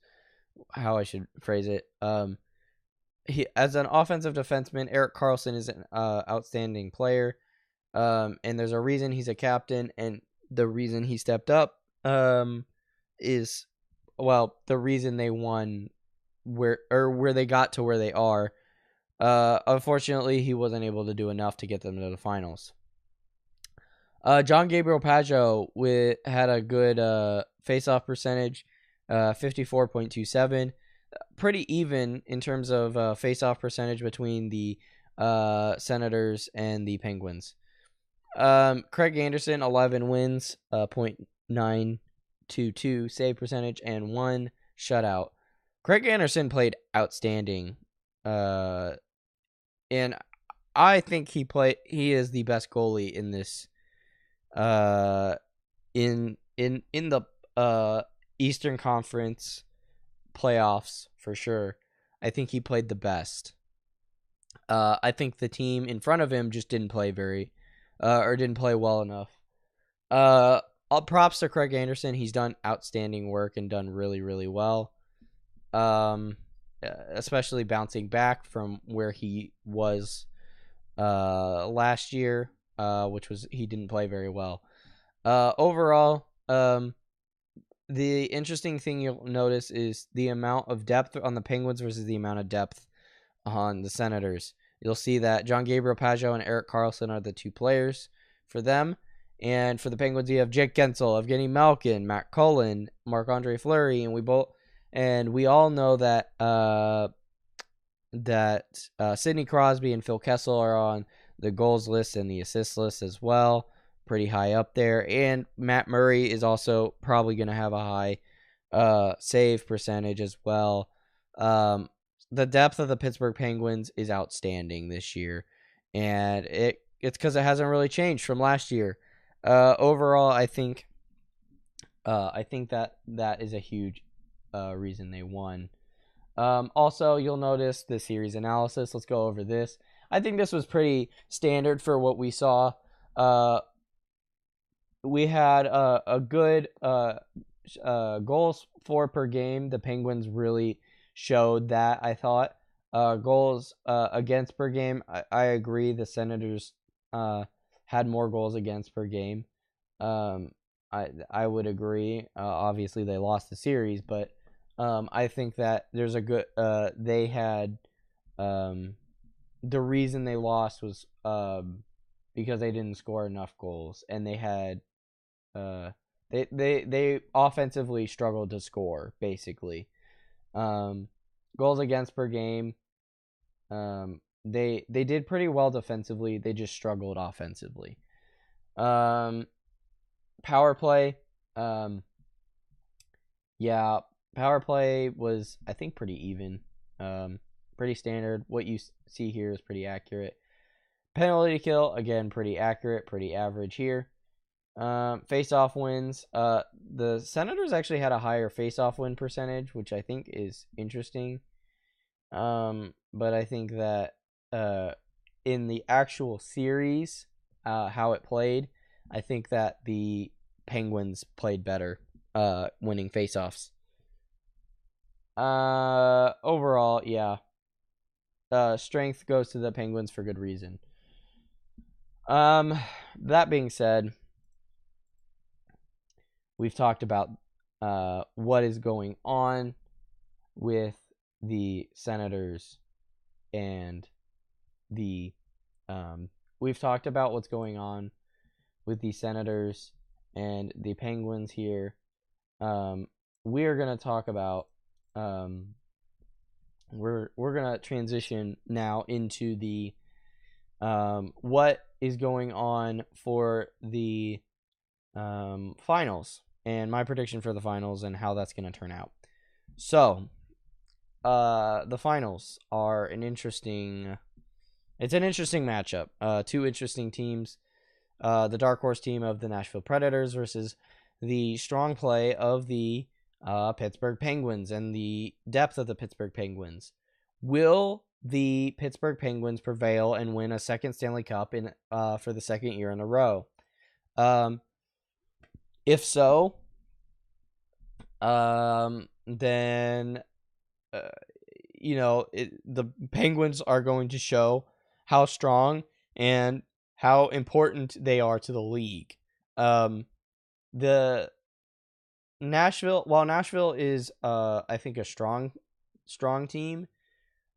how I should phrase it. As an offensive defenseman, Erik Karlsson is an outstanding player, and there's a reason he's a captain, and the reason he stepped up is, well, the reason they won where they got to where they are. Unfortunately, he wasn't able to do enough to get them to the finals. John Gabriel Pageau had a good face-off percentage, 54.27. Pretty even in terms of face-off percentage between the Senators and the Penguins. Craig Anderson, 11 wins, .922 save percentage, and 1 shutout. Craig Anderson played outstanding. And I think he is the best goalie in this in the Eastern Conference playoffs for sure. I think he played the best. I think the team in front of him just didn't play didn't play well enough. Props to Craig Anderson. He's done outstanding work and done really, really well. Especially bouncing back from where he was last year, which was he didn't play very well. Overall, the interesting thing you'll notice is the amount of depth on the Penguins versus the amount of depth on the Senators. You'll see that John Gabriel Pageau and Erik Karlsson are the 2 players for them. And for the Penguins, you have Jake Gensel, Evgeny Malkin, Matt Cullen, Marc-Andre Fleury, and we all know that Sidney Crosby and Phil Kessel are on the goals list and the assist list as well, pretty high up there. And Matt Murray is also probably going to have a high save percentage as well. The depth of the Pittsburgh Penguins is outstanding this year, and it's because it hasn't really changed from last year. Overall, I think that is a huge reason they won. Also, you'll notice the series analysis. Let's go over this. I think this was pretty standard for what we saw. We had a good goals for per game. The Penguins really showed that, I thought. Goals against per game, I agree. The Senators had more goals against per game. I would agree. Obviously, they lost the series, but I think that there's a good. They had the reason they lost was because they didn't score enough goals, and they had they offensively struggled to score basically. Goals against per game. They did pretty well defensively. They just struggled offensively. Power play. Yeah, power play was, I think, pretty even. Pretty standard. What you see here is pretty accurate. Penalty kill, again, pretty accurate, pretty average here. Face-off wins. The Senators actually had a higher face-off win percentage, which I think is interesting. But I think that in the actual series, how it played, I think that the Penguins played better, winning face-offs. Overall, yeah. Strength goes to the Penguins for good reason. That being said, we've talked about what is going on with the Senators and we've talked about what's going on with the Senators and the Penguins here. We are going to talk about we're going to transition now into the what is going on for the finals and my prediction for the finals and how that's going to turn out. So, the finals are an interesting matchup. 2 interesting teams. The dark horse team of the Nashville Predators versus the strong play of the Pittsburgh Penguins and the depth of the Pittsburgh Penguins. Will the Pittsburgh Penguins prevail and win a second Stanley Cup for the second year in a row? If so, then the Penguins are going to show how strong and how important they are to the league. The Nashville is I think a strong team.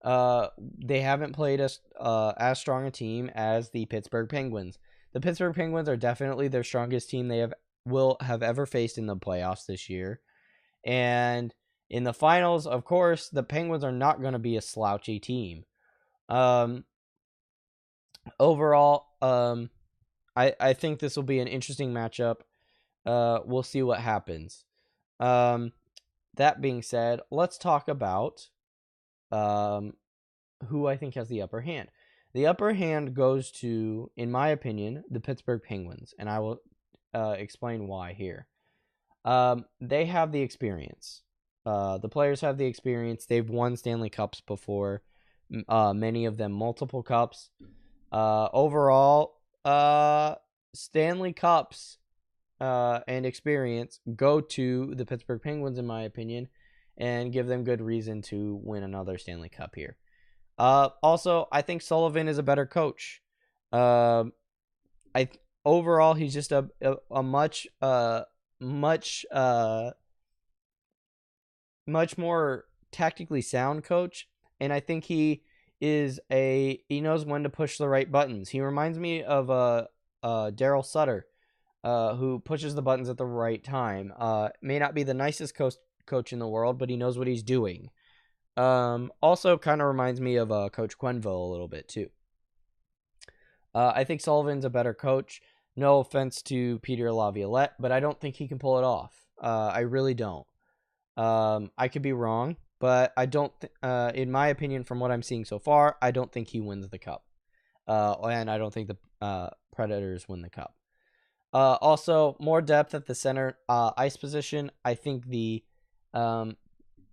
They haven't played as strong a team as the Pittsburgh Penguins. The Pittsburgh Penguins are definitely their strongest team they will have ever faced in the playoffs this year. And in the finals, of course, the Penguins are not going to be a slouchy team. Overall, I think this will be an interesting matchup. We'll see what happens. That being said, let's talk about who I think has the upper hand. The upper hand goes to, in my opinion, the Pittsburgh Penguins, and I will explain why here. They have the experience. The players have the experience. They've won Stanley Cups before, many of them multiple cups. Overall, Stanley Cups and experience go to the Pittsburgh Penguins, in my opinion, and give them good reason to win another Stanley Cup here. Also, I think Sullivan is a better coach. I overall he's just a much more tactically sound coach, and I think he knows when to push the right buttons. He reminds me of Daryl Sutter, who pushes the buttons at the right time. May not be the nicest coach in the world, but he knows what he's doing. Also kind of reminds me of Coach Quenneville a little bit too. I think Sullivan's a better coach. No offense to Peter Laviolette, but I don't think he can pull it off. I really don't. I could be wrong, but I don't. In my opinion, from what I'm seeing so far, I don't think he wins the cup. And I don't think the Predators win the cup. Also, more depth at the center ice position. I think the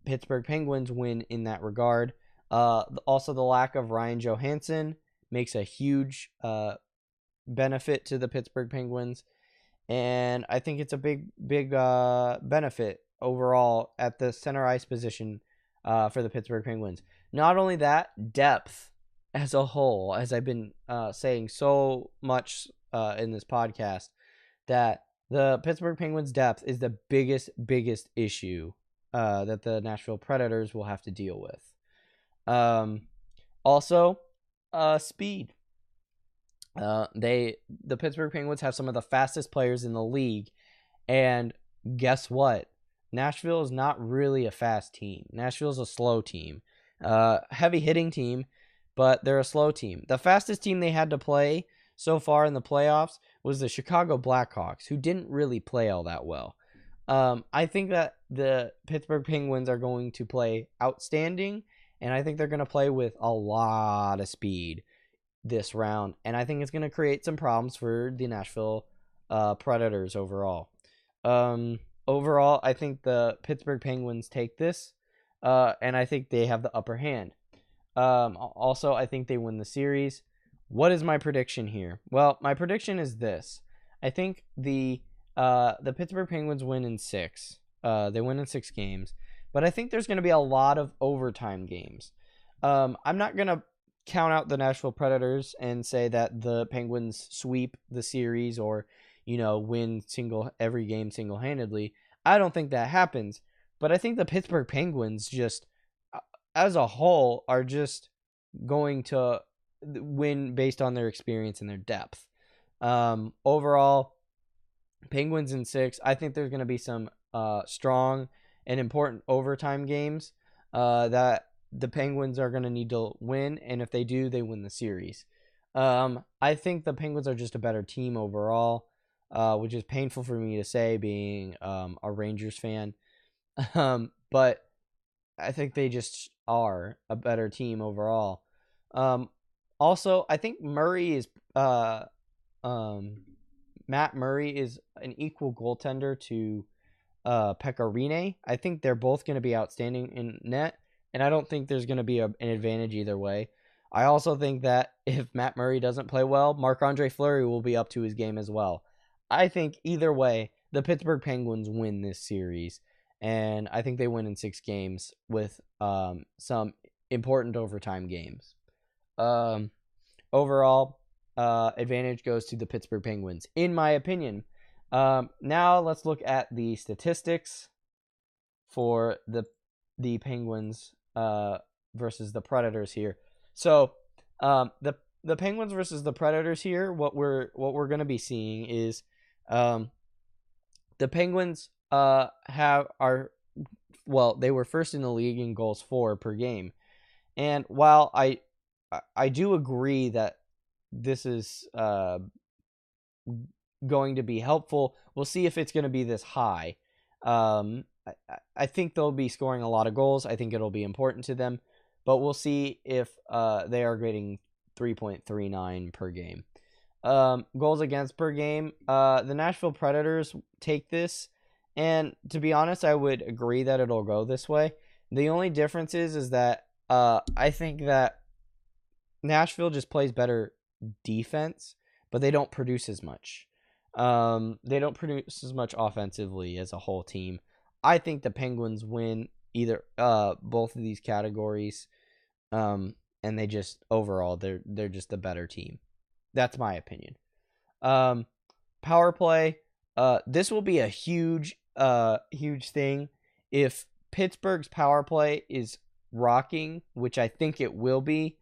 Pittsburgh Penguins win in that regard. Also, the lack of Ryan Johansson makes a huge benefit to the Pittsburgh Penguins, and I think it's a big benefit overall at the center ice position for the Pittsburgh Penguins. Not only that, depth as a whole, as I've been saying so much in this podcast, that the Pittsburgh Penguins' depth is the biggest issue that the Nashville Predators will have to deal with. Also, speed. The Pittsburgh Penguins have some of the fastest players in the league, and guess what? Nashville is not really a fast team. Nashville's a slow team. Heavy hitting team, but they're a slow team. The fastest team they had to play so far in the playoffs was the Chicago Blackhawks, who didn't really play all that well. I think that the Pittsburgh Penguins are going to play outstanding, and I think they're going to play with a lot of speed this round, and I think it's going to create some problems for the Nashville Predators overall. Overall, I think the Pittsburgh Penguins take this, and I think they have the upper hand. Also, I think they win the series. What is my prediction here? Well, my prediction is this. I think the Pittsburgh Penguins win in 6. They win in 6 games, but I think there's going to be a lot of overtime games. I'm not going to count out the Nashville Predators and say that the Penguins sweep the series or, win every game single-handedly. I don't think that happens, but I think the Pittsburgh Penguins just, as a whole, are just going to win based on their experience and their depth. Overall, Penguins in 6. I think there's going to be some strong and important overtime games that the Penguins are going to need to win, and if they do, they win the series. I think the Penguins are just a better team overall, which is painful for me to say, being a Rangers fan. But I think they just are a better team overall. Also, I think Matt Murray is an equal goaltender to Pekka Rinne. I think they're both going to be outstanding in net, and I don't think there's going to be an advantage either way. I also think that if Matt Murray doesn't play well, Marc-Andre Fleury will be up to his game as well. I think either way, the Pittsburgh Penguins win this series, and I think they win in 6 games with some important overtime games. Overall, advantage goes to the Pittsburgh Penguins, in my opinion. Now let's look at the statistics for the Penguins versus the Predators here. So the Penguins versus the Predators here, what we're going to be seeing is the Penguins they were first in the league in goals for per game. And while I do agree that this is going to be helpful. We'll see if it's going to be this high. I think they'll be scoring a lot of goals. I think it'll be important to them, but we'll see if they are grading 3.39 per game. Goals against per game. The Nashville Predators take this, and to be honest, I would agree that it'll go this way. The only difference is that I think that Nashville just plays better defense, but they don't produce as much. They don't produce as much offensively as a whole team. I think the Penguins win either both of these categories, and they just overall they're just the better team. That's my opinion. Power play. This will be a huge thing if Pittsburgh's power play is rocking, which I think it will be.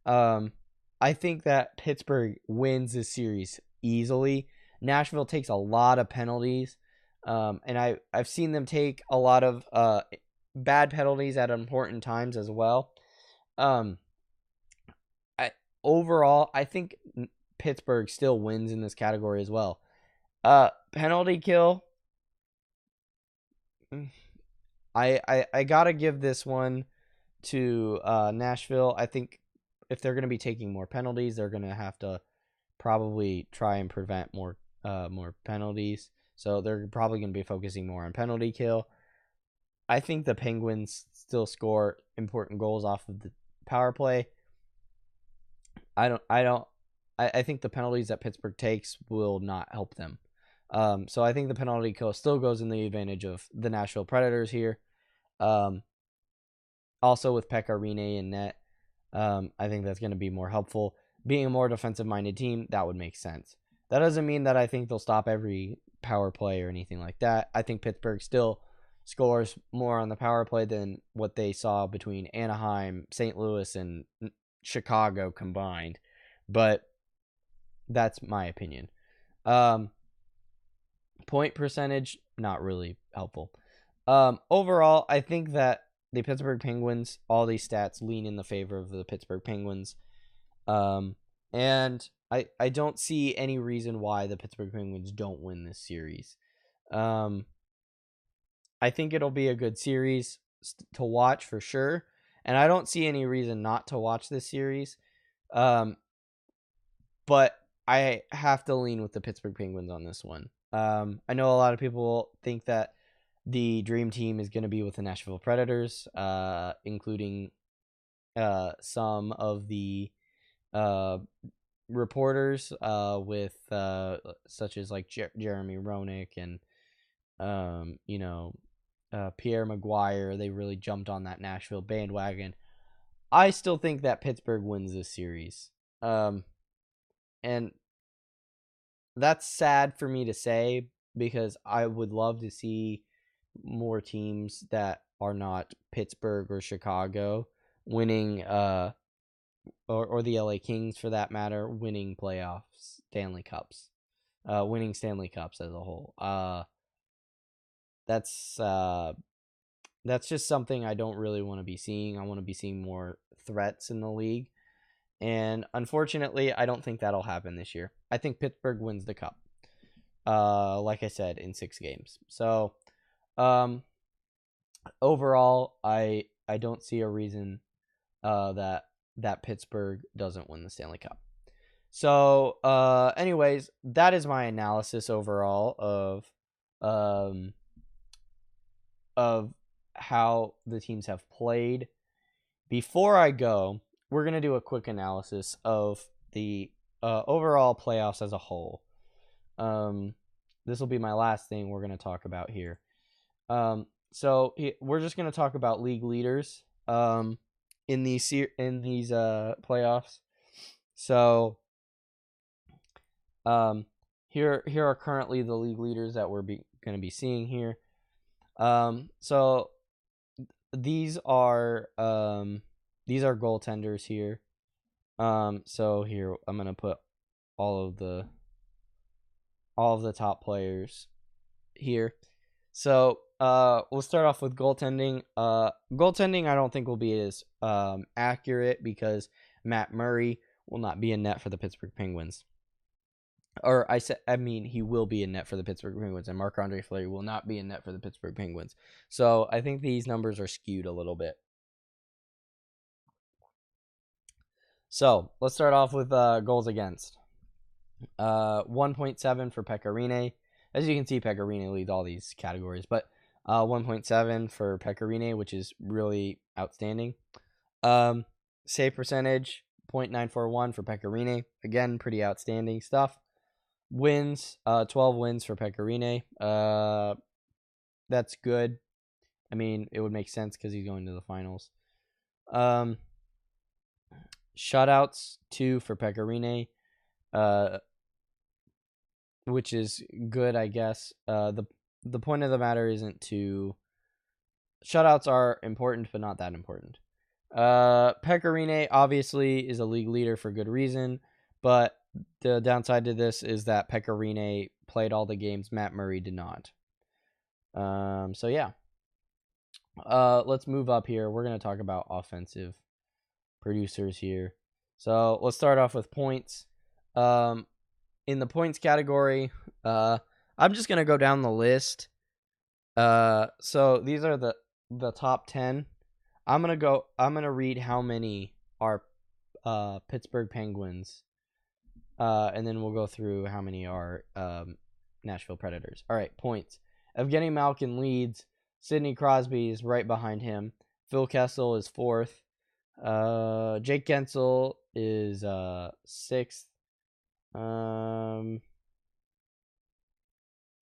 I think that Pittsburgh wins this series easily. Nashville takes a lot of penalties, and I've seen them take a lot of bad penalties at important times as well. Overall, I think Pittsburgh still wins in this category as well. Penalty kill. I gotta give this one to Nashville. I think if they're gonna be taking more penalties, they're gonna have to probably try and prevent more penalties. So they're probably gonna be focusing more on penalty kill. I think the Penguins still score important goals off of the power play. I think the penalties that Pittsburgh takes will not help them. So I think the penalty kill still goes in the advantage of the Nashville Predators here. Also with Pekka Rinne in net, I think that's going to be more helpful. Being a more defensive-minded team, that would make sense. That doesn't mean that I think they'll stop every power play or anything like that. I think Pittsburgh still scores more on the power play than what they saw between Anaheim, St. Louis, and Chicago combined. But that's my opinion. Point percentage, not really helpful. Overall, I think that the Pittsburgh Penguins, all these stats lean in the favor of the Pittsburgh Penguins. And I don't see any reason why the Pittsburgh Penguins don't win this series. I think it'll be a good series to watch for sure. And I don't see any reason not to watch this series. But I have to lean with the Pittsburgh Penguins on this one. I know a lot of people think that the dream team is going to be with the Nashville Predators, including some of the reporters with such as like Jeremy Roenick and Pierre Maguire. They really jumped on that Nashville bandwagon. I still think that Pittsburgh wins this series. And that's sad for me to say because I would love to see more teams that are not Pittsburgh or Chicago winning or the LA Kings for that matter winning playoffs, Stanley Cups. Winning Stanley Cups as a whole. That's just something I don't really want to be seeing. I want to be seeing more threats in the league. And unfortunately, I don't think that'll happen this year. I think Pittsburgh wins the cup. Like I said, in 6 games. So, overall, I don't see a reason that Pittsburgh doesn't win the Stanley Cup. So, anyways, that is my analysis overall of how the teams have played. Before I go, we're going to do a quick analysis of the overall playoffs as a whole. This will be my last thing we're going to talk about here. So we're just going to talk about league leaders in these playoffs. So here are currently the league leaders that we're going to be seeing here. So these are goaltenders here. So here I'm gonna put all of the top players here. So we'll start off with goaltending. Goaltending I don't think will be as accurate because Matt Murray will not be in net for the Pittsburgh Penguins. Or I mean, he will be in net for the Pittsburgh Penguins, and Marc-Andre Fleury will not be in net for the Pittsburgh Penguins. So I think these numbers are skewed a little bit. So let's start off with goals against. 1.7 for Pekka Rinne. As you can see, Pekka Rinne leads all these categories, but 1.7 for Pekka Rinne, which is really outstanding. Save percentage, 0.941 for Pekka Rinne. Again, pretty outstanding stuff. Wins, 12 wins for Pekka Rinne. That's good. I mean, it would make sense because he's going to the finals. Shutouts, 2 for Pekka Rinne, which is good, I guess. The point of the matter isn't to... Shutouts are important, but not that important. Pekka Rinne obviously is a league leader for good reason, but the downside to this is that Pekka Rinne played all the games Matt Murray did not. So yeah. Let's move up here. We're going to talk about offensive producers here. So let's start off with points. In the points category, I'm just going to go down the list. So these are the top 10. I'm going to read how many are Pittsburgh Penguins. And then we'll go through how many are Nashville Predators. All right, points. Evgeny Malkin leads. Sidney Crosby is right behind him. Phil Kessel is 4th. Jake Gensel is 6th.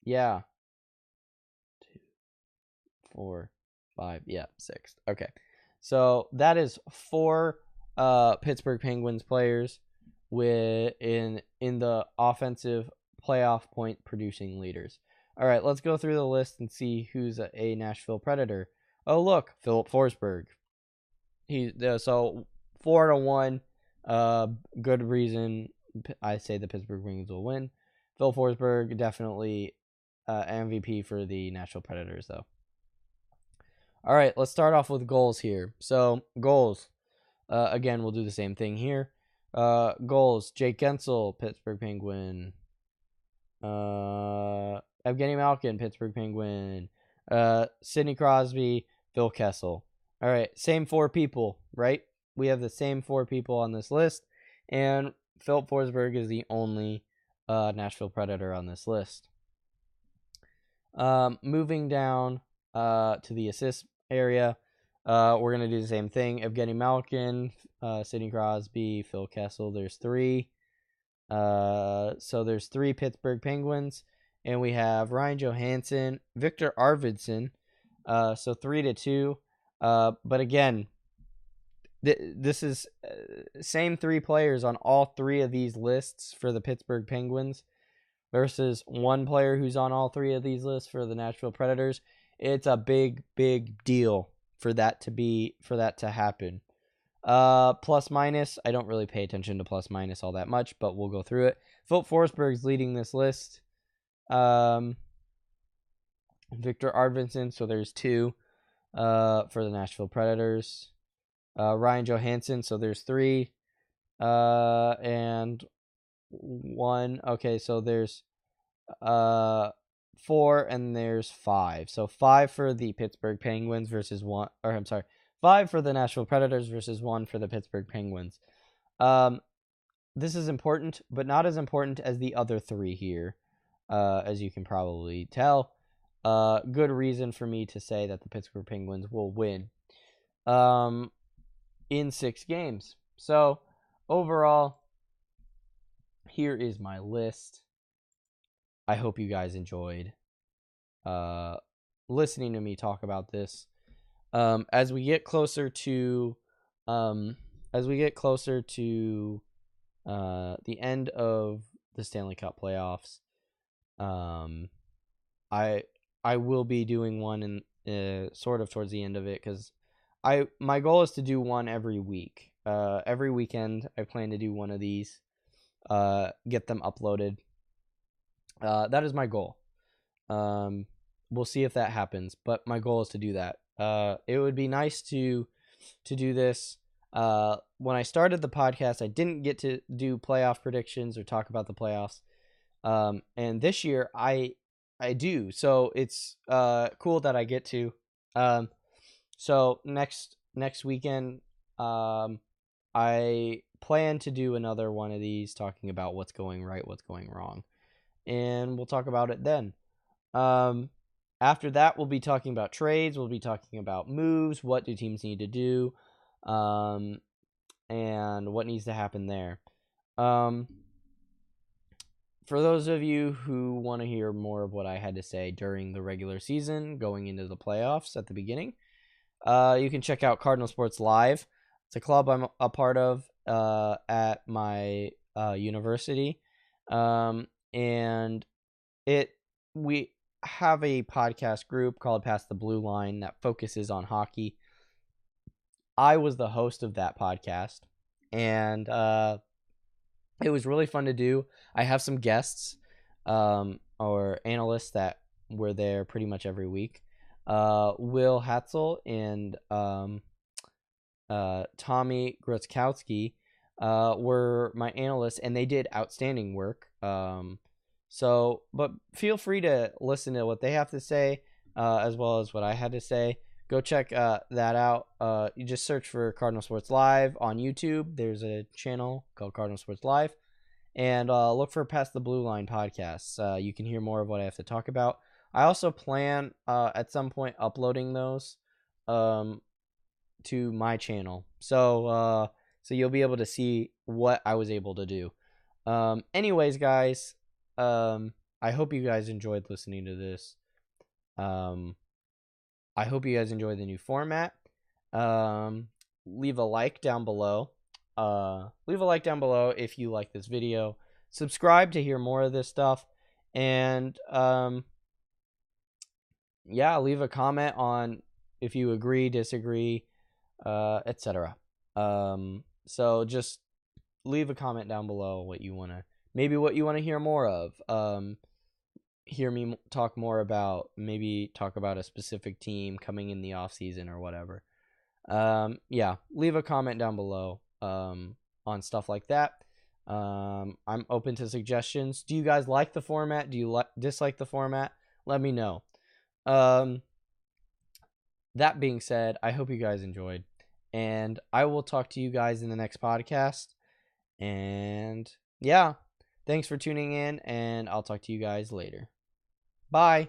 Yeah. 2, 4, 5. Yeah, 6th. Okay. So that is 4 Pittsburgh Penguins players in the offensive playoff point producing leaders. All right, let's go through the list and see who's a Nashville Predator. Oh, look, Philip Forsberg. So 4-1. Good reason I say the Pittsburgh Penguins will win. Phil Forsberg, definitely MVP for the Nashville Predators, though. All right, let's start off with goals here. So goals. Again, we'll do the same thing here. Goals. Jake Gensel, Pittsburgh Penguin. Evgeny Malkin, Pittsburgh Penguin. Sidney Crosby, Phil Kessel. All right, same 4 people, right? We have the same 4 people on this list, and Philip Forsberg is the only Nashville Predator on this list. Moving down to the assist area, we're going to do the same thing. Evgeny Malkin, Sidney Crosby, Phil Kessel. There's 3. So there's 3 Pittsburgh Penguins, and we have Ryan Johansson, Victor Arvidsson. So 3-2. But again, this is same 3 players on all 3 of these lists for the Pittsburgh Penguins versus 1 player who's on all 3 of these lists for the Nashville Predators. It's a big deal for that to happen. Plus minus, I don't really pay attention to plus minus all that much, but we'll go through it. Philip Forsberg's leading this list. Victor Arvidsson, so there's 2 for the Nashville Predators. Ryan Johansson, so there's 3 and 1. Okay, so there's 4 and there's 5. So 5 for the Pittsburgh Penguins versus 1, or I'm sorry, 5 for the Nashville Predators versus 1 for the Pittsburgh Penguins. This is important, but not as important as the other 3 here, as you can probably tell. Good reason for me to say that the Pittsburgh Penguins will win in 6 games. So overall, here is my list. I hope you guys enjoyed listening to me talk about this. As we get closer to the end of the Stanley Cup playoffs, I will be doing one in sort of towards the end of it, because my goal is to do one every week. Every weekend I plan to do one of these, get them uploaded. That is my goal. We'll see if that happens, but my goal is to do that. It would be nice to do this When I started the podcast, I didn't get to do playoff predictions or talk about the playoffs. And this year I do. So it's cool that I get to. Um, so next weekend, I plan to do another one of these talking about what's going right, what's going wrong, and we'll talk about it then. Um, After that, we'll be talking about trades. We'll be talking about moves. What do teams need to do? And what needs to happen there. For those of you who want to hear more of what I had to say during the regular season, going into the playoffs at the beginning, you can check out Cardinal Sports Live. It's a club I'm a part of at my university, and we have a podcast group called Past the Blue Line that focuses on hockey. I was the host of that podcast, and it was really fun to do. I have some guests or analysts that were there pretty much every week. Will Hatzel and Tommy Grotzkowski were my analysts, and they did outstanding work. But feel free to listen to what they have to say, as well as what I had to say. Go check that out. You just search for Cardinal Sports Live on YouTube. There's a channel called Cardinal Sports Live. And look for Past the Blue Line podcasts. You can hear more of what I have to talk about. I also plan at some point uploading those to my channel. So you'll be able to see what I was able to do. Anyways, guys, I hope you guys enjoyed listening to this. I hope you guys enjoy the new format. Leave a like down below. Leave a like down below if you like this video. Subscribe to hear more of this stuff. And leave a comment on if you agree, disagree, etc. So just leave a comment down below what you want to hear more of. Hear me talk more about, maybe talk about a specific team coming in the off season or whatever. Leave a comment down below on stuff like that. I'm open to suggestions. Do you guys like the format? Do you dislike the format? Let me know. That being said, I hope you guys enjoyed, and I will talk to you guys in the next podcast. And thanks for tuning in, and I'll talk to you guys later. Bye.